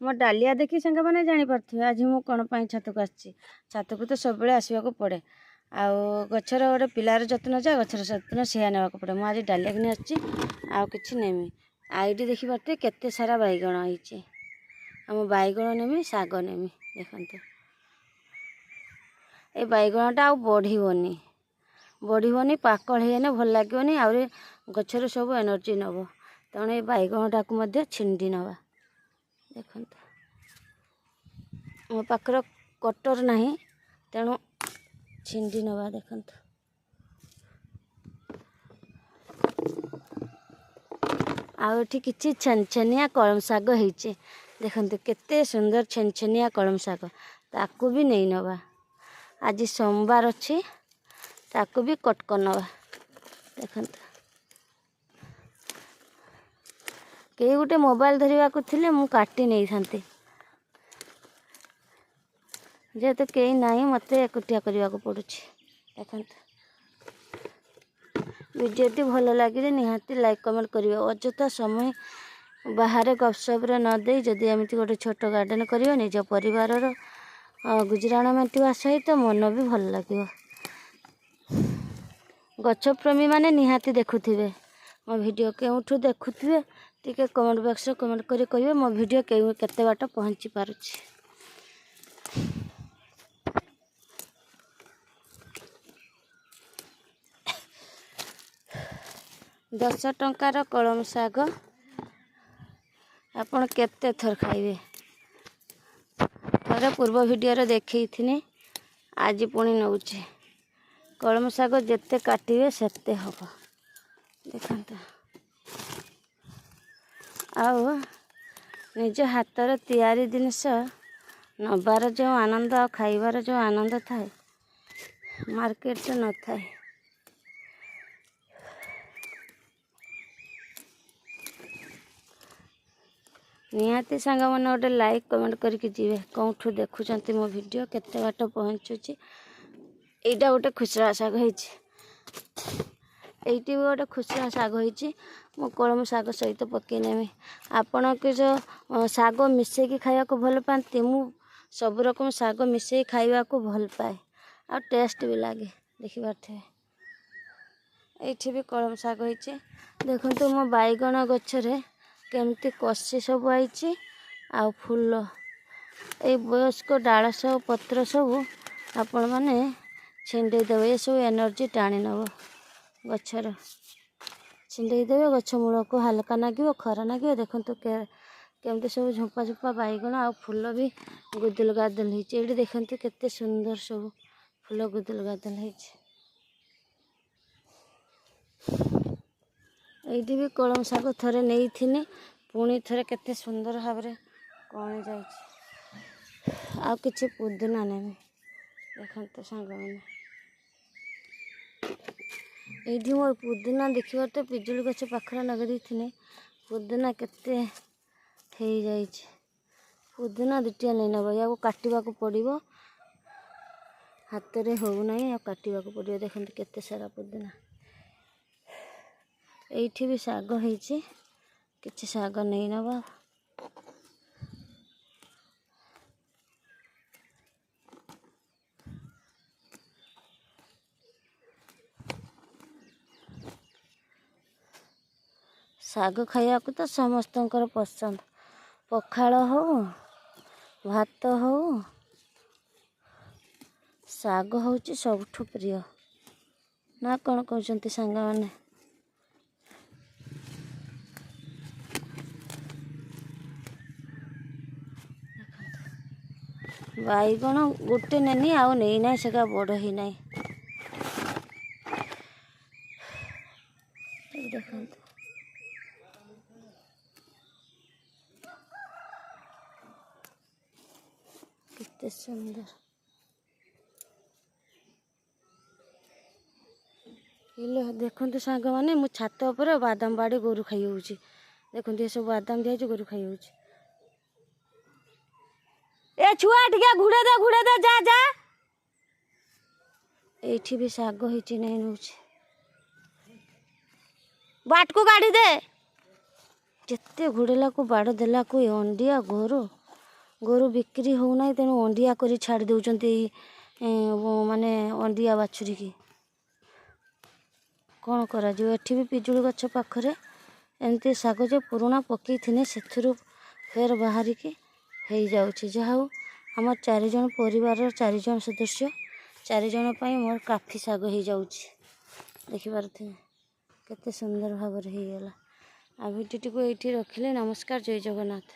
मो डालिया देखी सांग मैंने जापे आज मु कौन छत को आसी छत को तो सब आसवाक पड़े आउ गचर गोटे पिलार जत्न जा गचर जत्न से नेवाक पड़े मुझे डालिया कि आसी आउ कि नेमी आईटी देखी पारे केते सारा बैगण होती आम बैगण नेमी शाग नेमी देखते ये बैगणटा आ बढ़नी पाकल होने भल लगे आहरी गचर सब एनर्जी नब तेणु ये बैगणटा को छिंडी नवा देखो मो पाखर कटर ना तेणु छिंडी नवा देखो आठी कि छेनछेनिया कलम शाग होती देखते केते सुंदर छेनछेनिया कलम शाग ताकू भी नहीं नवा आज सोमवार अच्छी ताकू भी कट कर नवा देखते कई गोटे मोबाइल धरवा को थिले मु काटी नहीं थांती जेहेतु कई नहीं मत एकुटिया करने को पड़ुछि देखते वीडियोटी भल लगे निहाती लाइक कमेंट करिवे अଯଥା समय बाहर गपसप न दे जदि एमती गोटे छोट गार्डन कर निज परिवार गुजराण मेंटिवा सहित मन भी भल लगे गछप्रेमी माने निहाती देखुथिबे मो वीडियो केउठु देखुथिबे टिके कमेंट बॉक्स रे कमेंट करी कहिबे मो वीडियो केते बाट पहुंची पारुछि। 10 टंकार कलम शाग आपण केते थर खाइबे थरे पूर्व वीडियो रे देखई थिनी आज पुणी नउचे कलम शाग जेते काटिबे सेते हबो देखंता आउ निज हाथर तैयारी जिनिस नबार जो आनंद आ खाइबार जो आनंद थाए मार्केट न थाए निहाती सांग मैंने गोटे लाइक कमेंट करके जीवे कौठू देखुं मो वीडियो केते बाट पहुँचुची एटा गोटे खुसरा शाग होती भी गोटे खुसरा शाग होती मो कलम शाग सहित पकई नेमी आपण के जो शाग मिसेकी खाया को भल पाती मु सब रकम शाग मिसे खाइबा को भल पाए आ टेस्ट भी लगे देखी पारे ये भी कलम शाग होती देखो मो बैगण गछरे केमती कषि सब आई आ फूल ये वयस्क डाल सब पत्र सब आपण मैंने छिंडे देवे ये सब एनर्जी टाणी नब गचर छिंडे देवे गछ मूल को हल्का लगे खरा लगे देखो केमती सब झोंपा झोंपा बैगण आ फूल भी गुदुल गादुल होती देखते केते सुंदर सब फूल गुदुल गादुल होती ये भी कलम शाग थरे नहीं थी पुणी थरे केते सुंदर भाव कौन जा कि पुदीना नेमी देखते सांग मैंने ये मोर पुदीना देखिए तो पिजुली गछ पाखर लगे थी पुदीना केते हो जाए पुदीना दुटिया नहीं नब या काटा पड़ो हाथ में होना या काटा पड़ो देखते केते सारा पुदीना ये भी शाग होती किसी शाग नहीं नवा शाग खाया को तो समस्तंकर पसंद पखाल हो भात हो शाग होची सबठु प्रिय ना कौन कहते सांग मैंने बैगण गोटे नेनी आउ नहीं ना सेगा बड़ ही ना देखते कितने सुंदर देखते सांग मैंने मु छात पर बादाम बाड़ी गोरु खाई होची देखते ये सब बादाम दिया गोरु खाई होची ए छुआ टिके घुड़े दे जा जा एठी भी शाग होती नहीं नौ बाट को गाड़ी दे जिते घुड़ेला को बाड़ देला को अंडिया गोरु ଗୋରୁ ବିକ୍ରି ହେଉନାହିଁ, ତେଣୁ ଅଣ୍ଡିଆ କରି ଛାଡ଼ି ଦେଉଛନ୍ତି ମାନେ ଅଣ୍ଡିଆ ବାଛୁରିକି। କ'ଣ କରାଯିବ? ଏଠି ବି ପିଜୁଳି ଗଛ ପାଖରେ ଏମିତି ଶାଗ ଯେ ପୁରୁଣା ପକେଇଥିନେ ସେଥିରୁ ଫେର ବାହାରିକି ହେଇଯାଉଛି। ଯାହା ହଉ ଆମ 4 ଜଣ ପରିବାରର 4 ଜଣ ସଦସ୍ୟ, 4 ଜଣ ପାଇଁ ମୋର କାଫି ଶାଗ ହେଇଯାଉଛି। ଦେଖିପାରୁଥିବେ କେତେ ସୁନ୍ଦର ଭାବରେ ହେଇଗଲା। ଆଉ ଭିଡ଼ିଓଟିକୁ ଏଇଠି ରଖିଲେ। ନମସ୍କାର, ଜୟ ଜଗନ୍ନାଥ।